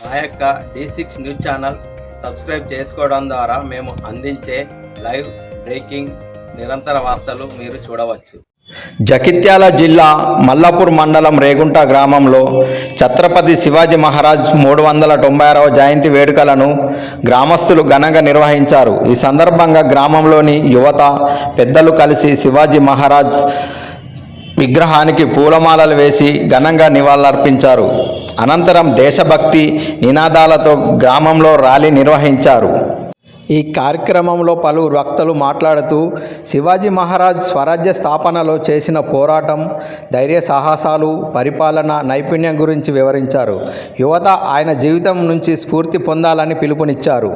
మా యొక్క D6 news channel subscribe చేసుకోవడం ద్వారా మేము అందించే లైవ్ బ్రేకింగ్ నిరంతర వార్తలు మీరు చూడవచ్చు. జగిత్యాల జిల్లా మల్లాపూర్ మండలం రేగుంట గ్రామంలో ఛత్రపతి శివాజీ మహారాజ్ 396వ జయంతి వేడుకలను గ్రామస్తులు ఘనంగా నిర్వహించారు. ఈ సందర్భంగా గ్రామంలోని యువత పెద్దలు కలిసి శివాజీ మహారాజ్ విగ్రహానికి పూలమాలలు వేసి ఘనంగా నివాళులర్పించారు. అనంతరం దేశభక్తి నినాదాలతో గ్రామంలో ర్యాలీ నిర్వహించారు. ఈ కార్యక్రమంలో పలువురు వక్తలు మాట్లాడుతూ శివాజీ మహారాజ్ స్వరాజ్య స్థాపనలో చేసిన పోరాటం, ధైర్య సాహసాలు, పరిపాలన నైపుణ్యం గురించి వివరించారు. యువత ఆయన జీవితం నుంచి స్ఫూర్తి పొందాలని పిలుపునిచ్చారు.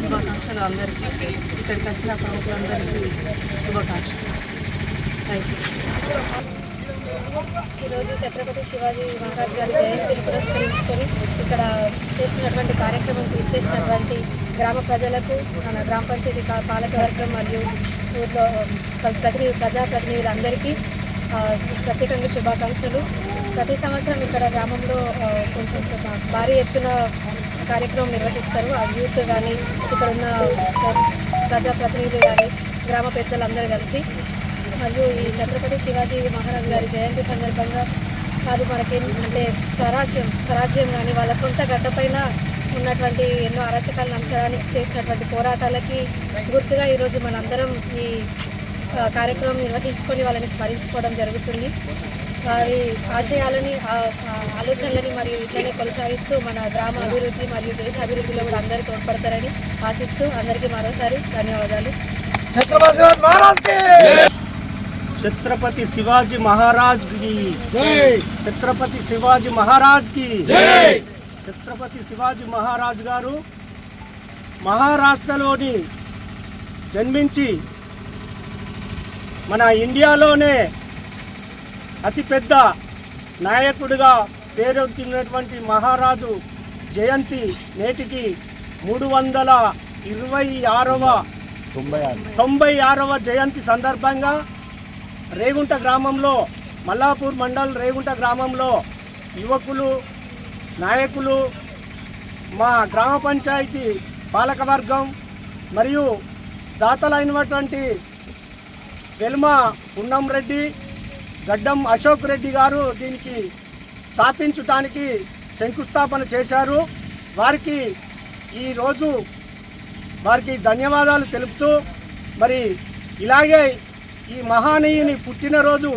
శుభాకాంక్షలు అందరికీ, ఇక్కడికి వచ్చిన ప్రముఖులందరికీ శుభాకాంక్షలు. ఈరోజు ఛత్రపతి శివాజీ మహారాజ్ గారి జయంతిని పురస్కరించుకొని ఇక్కడ చేస్తున్నటువంటి కార్యక్రమంకి ఇచ్చేసినటువంటి గ్రామ ప్రజలకు, మన గ్రామ పంచాయతీ పాలకవర్గం మరియు ఊర్లో ప్రజాప్రతినిధులందరికీ ప్రత్యేకంగా శుభాకాంక్షలు. ప్రతి సంవత్సరం ఇక్కడ గ్రామంలో కొంచెం భారీ ఎత్తున కార్యక్రమం నిర్వహిస్తారు. ఆ యూత్ కానీ, ఇక్కడ ఉన్న ప్రజాప్రతినిధులు కానీ, గ్రామ పెద్దలందరూ కలిసి. మరియు ఈ ఛత్రపతి శివాజీ మహారాజ్ గారి జయంతి సందర్భంగా వారు మనకి అంటే స్వరాజ్యం కానీ వాళ్ళ సొంత గడ్డపైన ఉన్నటువంటి ఎన్నో అరాచకాలను అంచడానికి చేసినటువంటి పోరాటాలకి గుర్తుగా ఈరోజు మనందరం ఈ కార్యక్రమం నిర్వహించుకొని వాళ్ళని స్మరించుకోవడం జరుగుతుంది. వారి ఆశయాలని, ఆలోచనలని మరియు ఇట్లనే కొనసాగిస్తూ మన గ్రామ అభివృద్ధి మరియు దేశ అభివృద్ధిలో కూడా అందరూ తోడ్పడతారని ఆశిస్తూ అందరికీ మరోసారి ధన్యవాదాలు. छत्रपति शिवाजी महाराज की जय। छत्रपति शिवाजी महाराज की जय। छत्रपति शिवाजी महाराज गारू మహారాష్ట్రలోని జన్మించి మన ఇండియాలోనే అతిపెద్ద నాయకుడిగా పేరొందినటువంటి మహారాజు జయంతి నేటికి 396వ జయంతి సందర్భంగా రేగుంట గ్రామంలో, మల్లాపూర్ మండల్ రేగుంట గ్రామంలో యువకులు, నాయకులు, మా గ్రామ పంచాయతీ పాలకవర్గం మరియు దాతలైనటువంటి వెల్మ పున్నం రెడ్డి, గడ్డం అశోక్ రెడ్డి గారు దీనికి స్థాపించడానికి శంకుస్థాపన చేశారు. వారికి ఈరోజు వారికి ధన్యవాదాలు తెలుపుతూ, మరి ఇలాగే ఈ మహానీయుని పుట్టినరోజు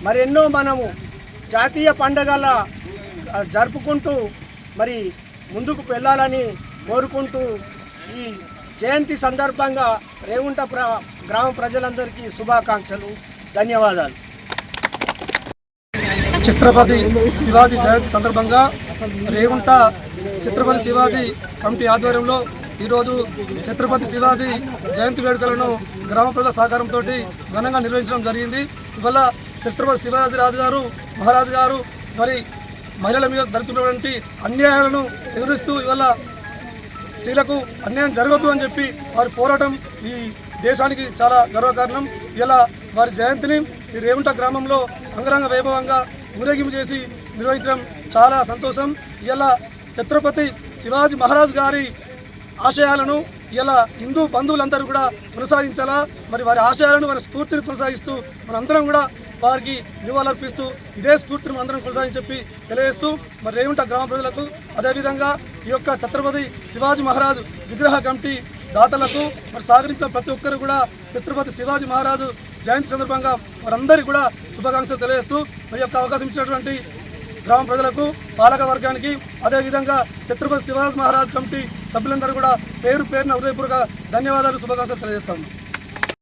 మరెన్నో మనము జాతీయ పండుగల జరుపుకుంటూ మరి ముందుకు వెళ్ళాలని కోరుకుంటూ ఈ జయంతి సందర్భంగా రేగుంట గ్రామ ప్రజలందరికీ శుభాకాంక్షలు, ధన్యవాదాలు. ఛత్రపతి శివాజీ జయంతి సందర్భంగా రేగుంట ఛత్రపతి శివాజీ కమిటీ ఆధ్వర్యంలో ఈరోజు ఛత్రపతి శివాజీ జయంతి వేడుకలను గ్రామ ప్రజల సహకారంతో ఘనంగా నిర్వహించడం జరిగింది. ఇవాళ ఛత్రపతి శివాజీ మహారాజు గారు మరి మహిళల మీద జరుగుతున్నటువంటి అన్యాయాలను ఎదురిస్తూ ఇవాళ స్త్రీలకు అన్యాయం జరగద్దు అని చెప్పి వారి పోరాటం ఈ దేశానికి చాలా గర్వకారణం. ఇలా వారి జయంతిని ఈ రేగుంట గ్రామంలో అంగరంగ వైభవంగా ఊరేగింపు చేసి నిర్వహించడం చాలా సంతోషం. ఇలా ఛత్రపతి శివాజీ మహారాజ్ గారి ఆశయాలను ఇలా హిందూ బంధువులందరూ కూడా కొనసాగించాలా, మరి వారి ఆశయాలను, వారి స్ఫూర్తిని కొనసాగిస్తూ మనందరం కూడా వారికి నివాళులర్పిస్తూ ఇదే స్ఫూర్తిని అందరం కొనసాగించి చెప్పి తెలియజేస్తూ, మరి రేగుంట గ్రామ ప్రజలకు, అదేవిధంగా ఈ యొక్క ఛత్రపతి శివాజీ మహారాజు విగ్రహ కమిటీ దాతలకు మరి సహకరించిన ప్రతి ఒక్కరు కూడా ఛత్రపతి శివాజీ మహారాజు జయంతి సందర్భంగా వారందరికీ కూడా శుభాకాంక్షలు తెలియజేస్తూ, మరి యొక్క అవకాశం ఇచ్చినటువంటి గ్రామ ప్రజలకు, పాలక వర్గానికి, అదేవిధంగా ఛత్రపతి శివాజీ మహారాజ్ కమిటీ సభ్యులందరూ కూడా పేరున హృదయపూర్వక ధన్యవాదాలు, శుభాకాంక్షలు తెలియజేస్తాము.